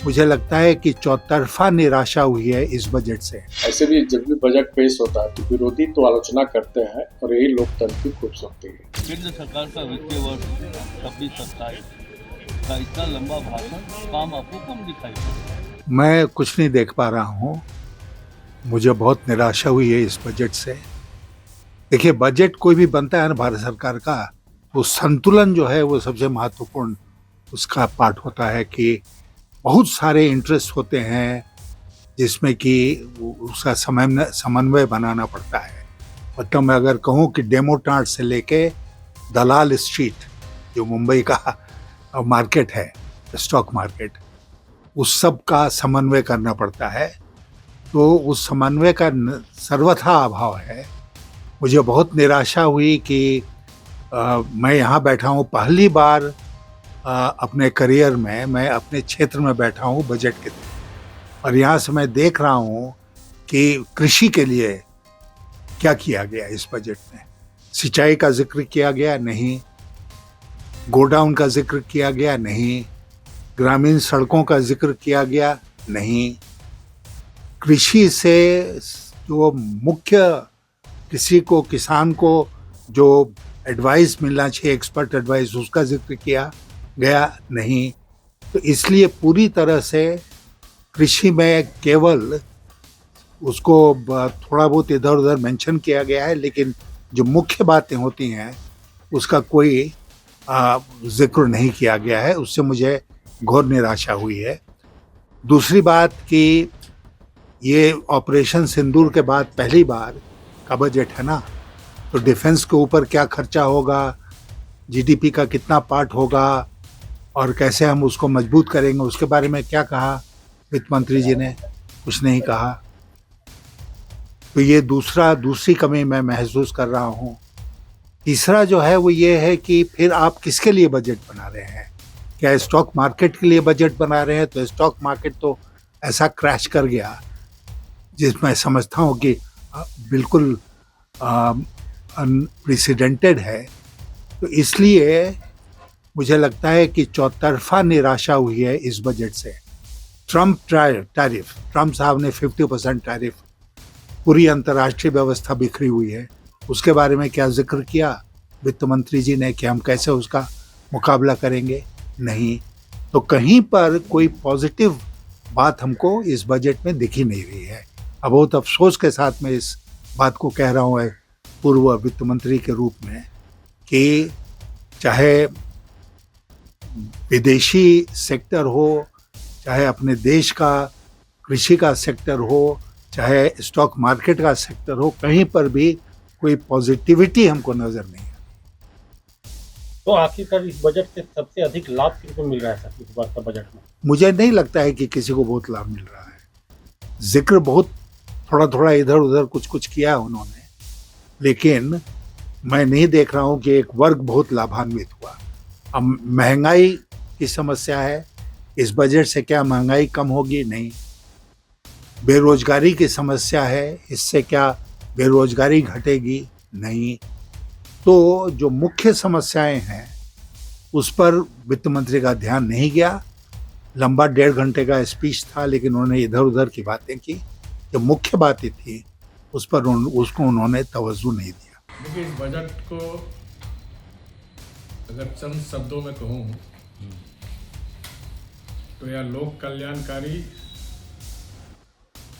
मुझे लगता है कि चौतरफा निराशा हुई है इस बजट से। ऐसे भी जब भी बजट पेश होता है तो विरोधी तो आलोचना करते हैं और यही लोकतंत्र की खूबसूरती है। केंद्र सरकार का वित्तीय वर्ष 26-27 का इतना लंबा भाषण काम आपको कम दिखाई देगा। मैं कुछ नहीं देख पा रहा हूँ। मुझे बहुत निराशा हुई है इस बजट से। देखिए, बजट कोई भी बनता है ना भारत सरकार का, वो संतुलन जो है वो सबसे महत्वपूर्ण उसका पार्ट होता है कि बहुत सारे इंटरेस्ट होते हैं जिसमें कि उसका समन्वय बनाना पड़ता है। मतलब मैं अगर कहूँ कि डेमोटार्ट से लेके दलाल स्ट्रीट, जो मुंबई का मार्केट है, स्टॉक मार्केट, उस सब का समन्वय करना पड़ता है। तो उस समन्वय का सर्वथा अभाव है। मुझे बहुत निराशा हुई कि मैं यहाँ बैठा हूँ पहली बार अपने करियर में, मैं अपने क्षेत्र में बैठा हूँ बजट के दिन, और यहाँ से मैं देख रहा हूँ कि कृषि के लिए क्या किया गया इस बजट में। सिंचाई का जिक्र किया गया नहीं, गोडाउन का जिक्र किया गया नहीं, ग्रामीण सड़कों का जिक्र किया गया नहीं, कृषि से जो मुख्य किसी को, किसान को जो एडवाइस मिलना चाहिए, एक्सपर्ट एडवाइस, उसका जिक्र किया गया नहीं। तो इसलिए पूरी तरह से कृषि में केवल उसको थोड़ा बहुत इधर उधर मेंशन किया गया है, लेकिन जो मुख्य बातें होती हैं उसका कोई जिक्र नहीं किया गया है। उससे मुझे घोर निराशा हुई है। दूसरी बात कि ये ऑपरेशन सिंदूर के बाद पहली बार का बजट है ना, तो डिफेंस के ऊपर क्या खर्चा होगा, जीडीपी का कितना पार्ट होगा और कैसे हम उसको मजबूत करेंगे, उसके बारे में क्या कहा वित्त मंत्री जी ने? कुछ नहीं कहा। तो ये दूसरी कमी मैं महसूस कर रहा हूँ। तीसरा जो है वो ये है कि फिर आप किसके लिए बजट बना रहे हैं? क्या स्टॉक मार्केट के लिए बजट बना रहे हैं? तो स्टॉक मार्केट तो ऐसा क्रैश कर गया जिसमें समझता हूँ कि बिल्कुल अनप्रेसिडेंटेड है। तो इसलिए मुझे लगता है कि चौतरफा निराशा हुई है इस बजट से। ट्रम्प साहब ने 50% टैरिफ, पूरी अंतर्राष्ट्रीय व्यवस्था बिखरी हुई है, उसके बारे में क्या जिक्र किया वित्त मंत्री जी ने कि हम कैसे उसका मुकाबला करेंगे? नहीं। तो कहीं पर कोई पॉजिटिव बात हमको इस बजट में दिखी नहीं रही है। अब बहुत अफसोस के साथ मैं इस बात को कह रहा हूँ पूर्व वित्त मंत्री के रूप में कि चाहे विदेशी सेक्टर हो, चाहे अपने देश का कृषि का सेक्टर हो, चाहे स्टॉक मार्केट का सेक्टर हो, कहीं पर भी कोई पॉजिटिविटी हमको नजर नहीं है। तो आखिरकार इस बजट से सबसे अधिक लाभ किसको मिल रहा है सर इस बार का बजट में? मुझे नहीं लगता है कि किसी को बहुत लाभ मिल रहा है। जिक्र बहुत थोड़ा इधर उधर कुछ किया है उन्होंने, लेकिन मैं नहीं देख रहा हूं कि एक वर्ग बहुत लाभान्वित हुआ। अब महंगाई की समस्या है, इस बजट से क्या महंगाई कम होगी? नहीं। बेरोजगारी की समस्या है, इससे क्या बेरोजगारी घटेगी? नहीं। तो जो मुख्य समस्याएं हैं उस पर वित्त मंत्री का ध्यान नहीं गया। लंबा 1.5 घंटे का स्पीच था, लेकिन उन्होंने इधर उधर की बातें की। जो मुख्य बातें थी उस पर उसको उन्होंने तवज्जो नहीं दिया। देखिए, इस बजट को अगर चंद शब्दों में कहूँ तो यह लोक कल्याणकारी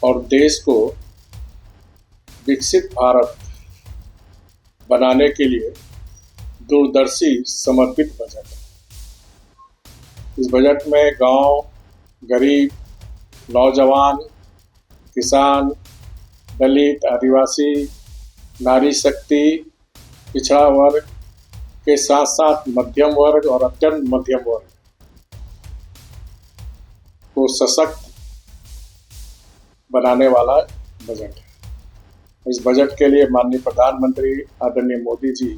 और देश को विकसित भारत बनाने के लिए दूरदर्शी समर्पित बजट है। इस बजट में गांव, गरीब, नौजवान, किसान, दलित, आदिवासी, नारी शक्ति, पिछड़ा वर्ग के साथ साथ मध्यम वर्ग और अत्यंत मध्यम वर्ग को सशक्त बनाने वाला बजट है। इस बजट के लिए माननीय प्रधानमंत्री आदरणीय मोदी जी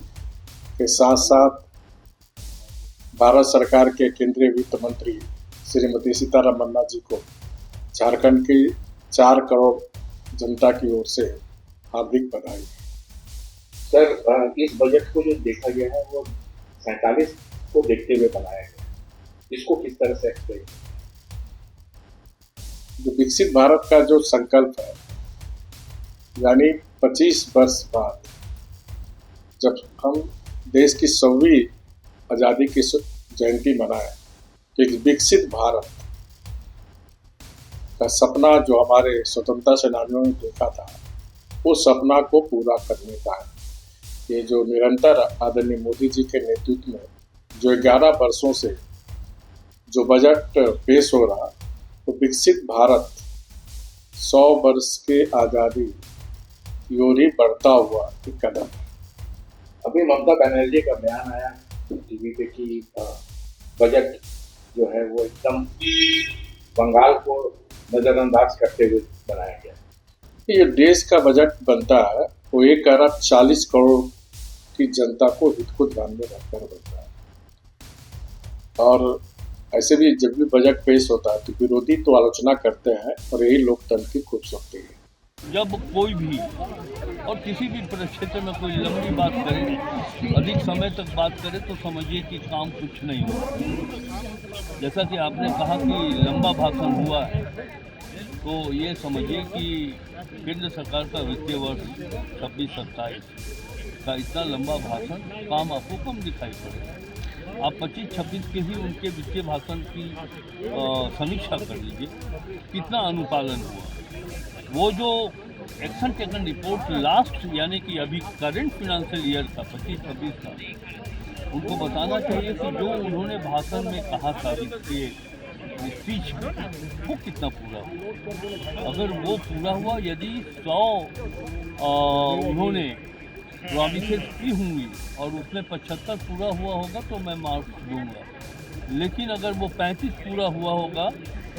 के साथ साथ भारत सरकार के केंद्रीय वित्त मंत्री श्रीमती सीतारमन्ना जी को झारखंड की 4 करोड़ जनता की ओर से हार्दिक बधाई। सर, इस बजट को जो देखा गया है वो 47 को देखते हुए बनाया गया, इसको किस तरह से एक्सप्लेन? जो विकसित भारत का जो संकल्प है, यानी 25 वर्ष बाद जब हम देश की 100वीं आज़ादी की जयंती मनाएं, तो एक विकसित भारत का सपना जो हमारे स्वतंत्रता सेनानियों ने देखा था, उस सपना को पूरा करने का है। ये जो निरंतर आदरणीय मोदी जी के नेतृत्व में जो 11 वर्षों से जो बजट पेश हो रहा, तो विकसित भारत 100 वर्ष के आज़ादी की ओर ही बढ़ता हुआ एक कदम है। अभी ममता बनर्जी का बयान आया टीवी पे कि बजट जो है वो एकदम बंगाल को नजरअंदाज करते हुए बनाया गया। ये देश का बजट बनता है वो 1 अरब 40 करोड़ की जनता को हित को ध्यान में रखकर बनता है। और ऐसे भी जब भी बजट पेश होता है तो विरोधी तो आलोचना करते हैं, और यही लोकतंत्र की खूबसूरती है। जब कोई भी और किसी भी परिक्षेत्र में कोई लंबी बात करे, अधिक समय तक बात करे, तो समझिए कि काम कुछ नहीं हुआ। जैसा कि आपने कहा कि लंबा भाषण हुआ है, तो ये समझिए कि केंद्र सरकार का वित्तीय वर्ष 26-27 का इतना लंबा भाषण काम आपको कम दिखाई पड़ेगा। आप 25-26 के ही उनके वित्तीय भाषण की समीक्षा कर लीजिए, कितना अनुपालन हुआ। वो जो एक्शन टेकन रिपोर्ट लास्ट यानी कि अभी करंट फिनेंशियल ईयर का 25-26 का, उनको बताना चाहिए कि जो उन्होंने भाषण में कहा था वित्तीय स्पीच में, वो कितना पूरा हुआ। अगर वो पूरा हुआ, यदि 100 उन्होंने प्रॉमिसेस की होंगी और उसमें 75 पूरा हुआ होगा तो मैं मार्क्स दूंगा। लेकिन अगर वो 35 पूरा हुआ होगा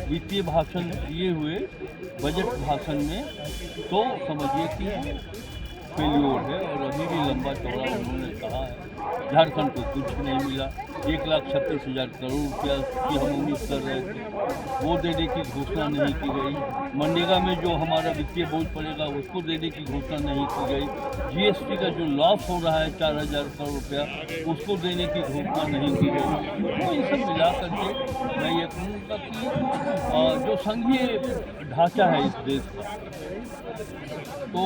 वित्तीय भाषण दिए हुए बजट भाषण में, तो समझिए कि फेल्योर है। और अभी भी लंबा चौड़ा उन्होंने कहा है झारखंड को कुछ नहीं मिला। 1,36,000 करोड़ रुपया की हम उम्मीद कर रहे थे, वो देने की घोषणा नहीं की गई। मनरेगा में जो हमारा वित्तीय बोझ पड़ेगा उसको देने की घोषणा नहीं की गई। जीएसटी का जो लॉस हो रहा है 4,000 करोड़ रुपया, उसको देने की घोषणा नहीं की गई। तो ये सब मिला करके मैं ये कहूँगा कि जो संघीय ढांचा है इस देश का, तो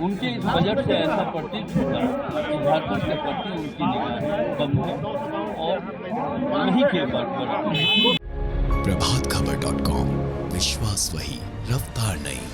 उनके इस बजट से ऐसा प्रतीत होता है कि झारखंड के प्रति उनकी निगाहें कम है और नहीं के बराबर। प्रभातखबर.com, विश्वास वही, रफ्तार नहीं।